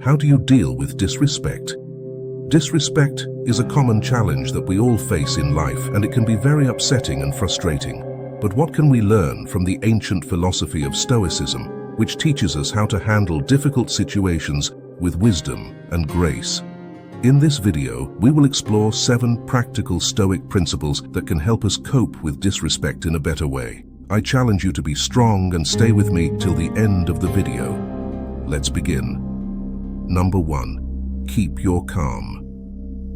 How do you deal with disrespect? Disrespect is a common challenge that we all face in life, and it can be very upsetting and frustrating. But what can we learn from the ancient philosophy of Stoicism, which teaches us how to handle difficult situations with wisdom and grace? In this video, we will explore 7 practical Stoic principles that can help us cope with disrespect in a better way. I challenge you to be strong and stay with me till the end of the video. Let's begin. Number 1. Keep your calm.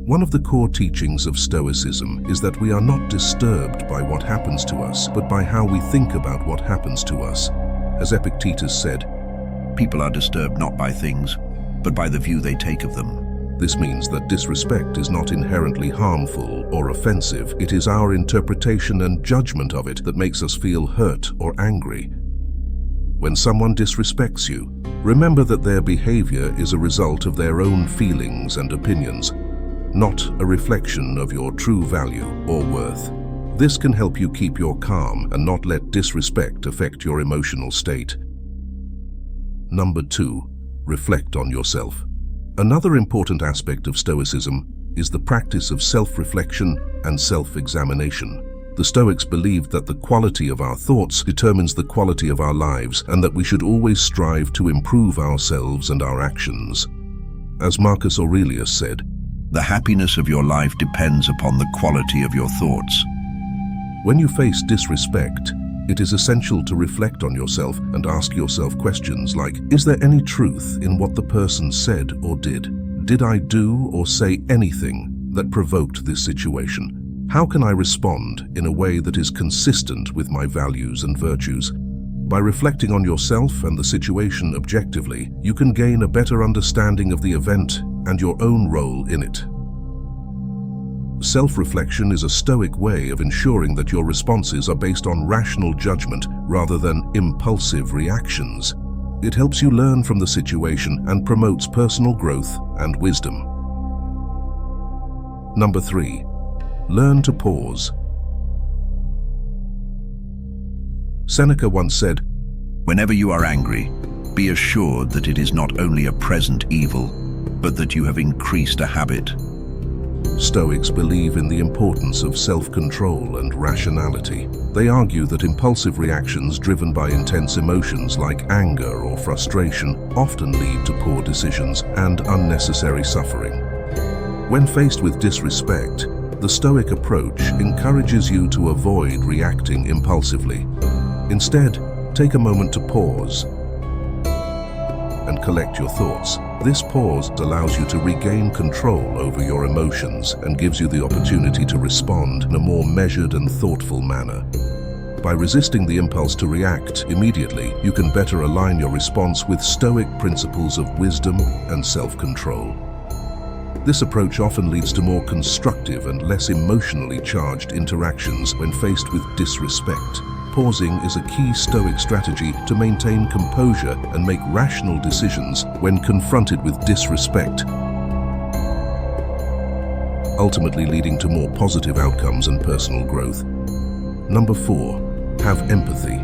One of the core teachings of Stoicism is that we are not disturbed by what happens to us, but by how we think about what happens to us. As Epictetus said, "People are disturbed not by things, but by the view they take of them." This means that disrespect is not inherently harmful or offensive. It is our interpretation and judgment of it that makes us feel hurt or angry. When someone disrespects you, remember that their behavior is a result of their own feelings and opinions, not a reflection of your true value or worth. This can help you keep your calm and not let disrespect affect your emotional state. Number 2. Reflect on yourself. Another important aspect of Stoicism is the practice of self-reflection and self-examination. The Stoics believed that the quality of our thoughts determines the quality of our lives, and that we should always strive to improve ourselves and our actions. As Marcus Aurelius said, "The happiness of your life depends upon the quality of your thoughts." When you face disrespect, it is essential to reflect on yourself and ask yourself questions like, is there any truth in what the person said or did? Did I do or say anything that provoked this situation? How can I respond in a way that is consistent with my values and virtues? By reflecting on yourself and the situation objectively, you can gain a better understanding of the event and your own role in it. Self-reflection is a Stoic way of ensuring that your responses are based on rational judgment rather than impulsive reactions. It helps you learn from the situation and promotes personal growth and wisdom. Number 3. Learn to pause. Seneca once said, "Whenever you are angry, be assured that it is not only a present evil, but that you have increased a habit." Stoics believe in the importance of self-control and rationality. They argue that impulsive reactions driven by intense emotions like anger or frustration often lead to poor decisions and unnecessary suffering. When faced with disrespect, the Stoic approach encourages you to avoid reacting impulsively. Instead, take a moment to pause and collect your thoughts. This pause allows you to regain control over your emotions and gives you the opportunity to respond in a more measured and thoughtful manner. By resisting the impulse to react immediately, you can better align your response with Stoic principles of wisdom and self-control. This approach often leads to more constructive and less emotionally charged interactions when faced with disrespect. Pausing is a key Stoic strategy to maintain composure and make rational decisions when confronted with disrespect, ultimately leading to more positive outcomes and personal growth. Number 4. Have empathy.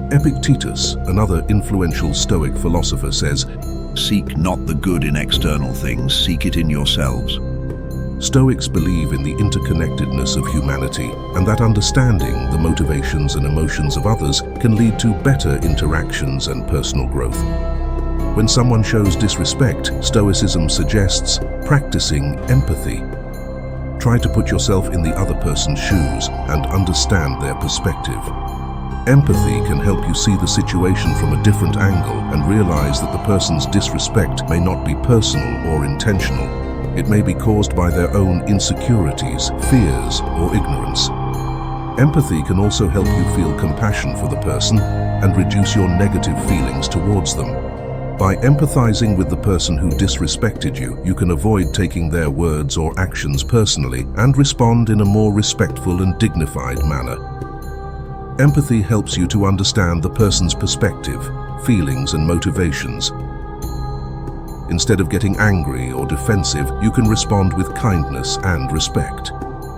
Epictetus, another influential Stoic philosopher, says, "Seek not the good in external things, seek it in yourselves." Stoics believe in the interconnectedness of humanity, and that understanding the motivations and emotions of others can lead to better interactions and personal growth. When someone shows disrespect, Stoicism suggests practicing empathy. Try to put yourself in the other person's shoes and understand their perspective. Empathy can help you see the situation from a different angle and realize that the person's disrespect may not be personal or intentional. It may be caused by their own insecurities, fears, or ignorance. Empathy can also help you feel compassion for the person and reduce your negative feelings towards them. By empathizing with the person who disrespected you, you can avoid taking their words or actions personally and respond in a more respectful and dignified manner. Empathy helps you to understand the person's perspective, feelings, and motivations. Instead of getting angry or defensive, you can respond with kindness and respect.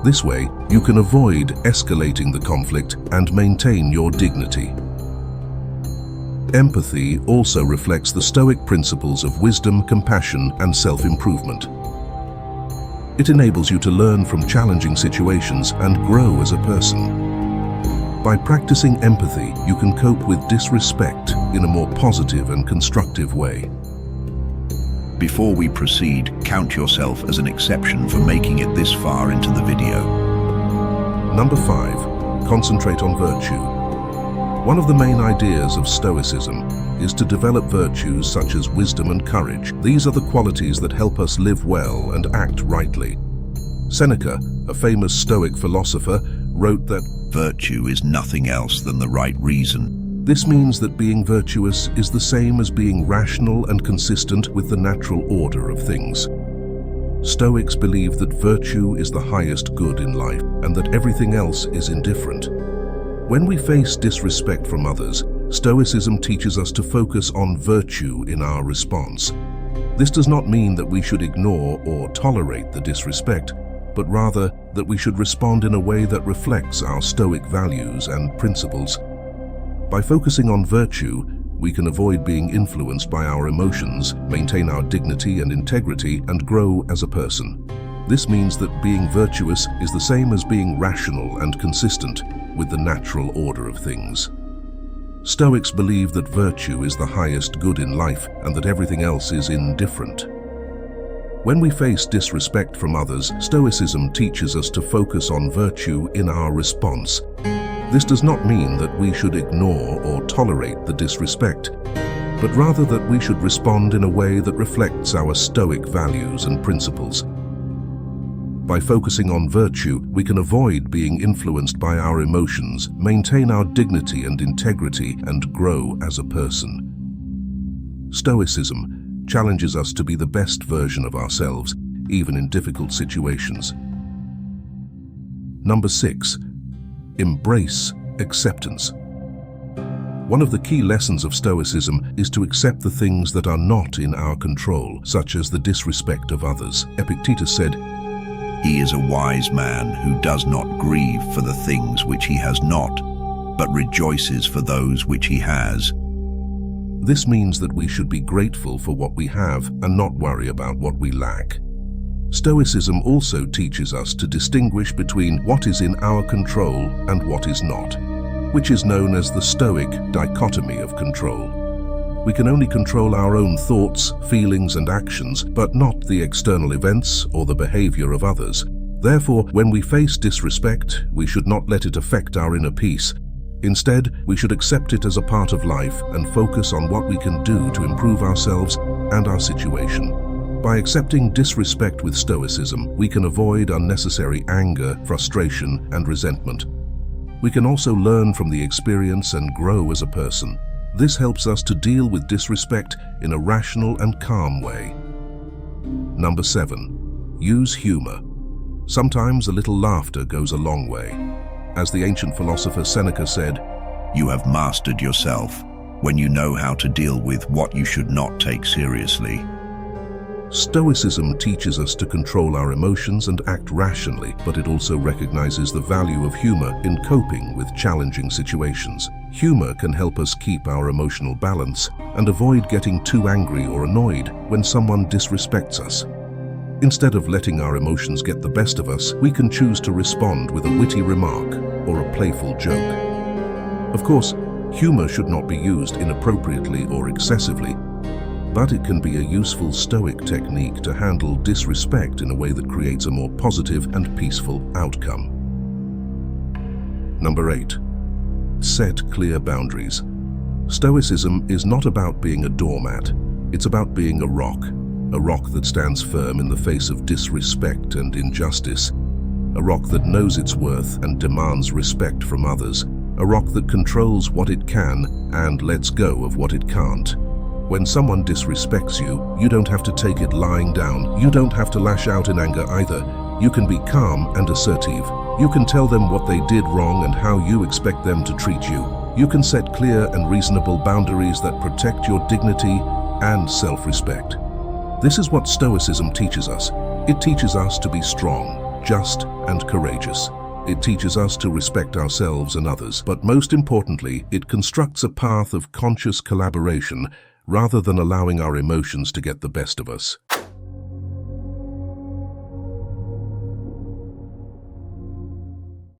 This way, you can avoid escalating the conflict and maintain your dignity. Empathy also reflects the Stoic principles of wisdom, compassion, and self-improvement. It enables you to learn from challenging situations and grow as a person. By practicing empathy, you can cope with disrespect in a more positive and constructive way. Before we proceed, count yourself as an exception for making it this far into the video. Number 5. Concentrate on virtue. One of the main ideas of Stoicism is to develop virtues such as wisdom and courage. These are the qualities that help us live well and act rightly. Seneca, a famous Stoic philosopher, wrote that virtue is nothing else than the right reason. This means that being virtuous is the same as being rational and consistent with the natural order of things. Stoics believe that virtue is the highest good in life and that everything else is indifferent. When we face disrespect from others, Stoicism teaches us to focus on virtue in our response. This does not mean that we should ignore or tolerate the disrespect, but rather that we should respond in a way that reflects our Stoic values and principles. By focusing on virtue, we can avoid being influenced by our emotions, maintain our dignity and integrity, and grow as a person. This means that being virtuous is the same as being rational and consistent with the natural order of things. Stoics believe that virtue is the highest good in life and that everything else is indifferent. When we face disrespect from others, Stoicism teaches us to focus on virtue in our response. This does not mean that we should ignore or tolerate the disrespect, but rather that we should respond in a way that reflects our Stoic values and principles. By focusing on virtue, we can avoid being influenced by our emotions, maintain our dignity and integrity, and grow as a person. Stoicism challenges us to be the best version of ourselves, even in difficult situations. Number 6. Embrace acceptance. One of the key lessons of Stoicism is to accept the things that are not in our control, such as the disrespect of others. Epictetus said, "He is a wise man who does not grieve for the things which he has not, but rejoices for those which he has." This means that we should be grateful for what we have and not worry about what we lack. Stoicism also teaches us to distinguish between what is in our control and what is not, which is known as the Stoic dichotomy of control. We can only control our own thoughts, feelings, and actions, but not the external events or the behavior of others. Therefore, when we face disrespect, we should not let it affect our inner peace. Instead, we should accept it as a part of life and focus on what we can do to improve ourselves and our situation. By accepting disrespect with Stoicism, we can avoid unnecessary anger, frustration, and resentment. We can also learn from the experience and grow as a person. This helps us to deal with disrespect in a rational and calm way. Number 7. Use humor. Sometimes a little laughter goes a long way. As the ancient philosopher Seneca said, "You have mastered yourself when you know how to deal with what you should not take seriously." Stoicism teaches us to control our emotions and act rationally, but it also recognizes the value of humor in coping with challenging situations. Humor can help us keep our emotional balance and avoid getting too angry or annoyed when someone disrespects us. Instead of letting our emotions get the best of us, we can choose to respond with a witty remark or a playful joke. Of course, humor should not be used inappropriately or excessively, but it can be a useful Stoic technique to handle disrespect in a way that creates a more positive and peaceful outcome. Number 8. Set clear boundaries. Stoicism is not about being a doormat. It's about being a rock that stands firm in the face of disrespect and injustice, a rock that knows its worth and demands respect from others, a rock that controls what it can and lets go of what it can't. When someone disrespects you, you don't have to take it lying down. You don't have to lash out in anger either. You can be calm and assertive. You can tell them what they did wrong and how you expect them to treat you. You can set clear and reasonable boundaries that protect your dignity and self-respect. This is what Stoicism teaches us. It teaches us to be strong, just, and courageous. It teaches us to respect ourselves and others, but most importantly, it constructs a path of conscious collaboration rather than allowing our emotions to get the best of us.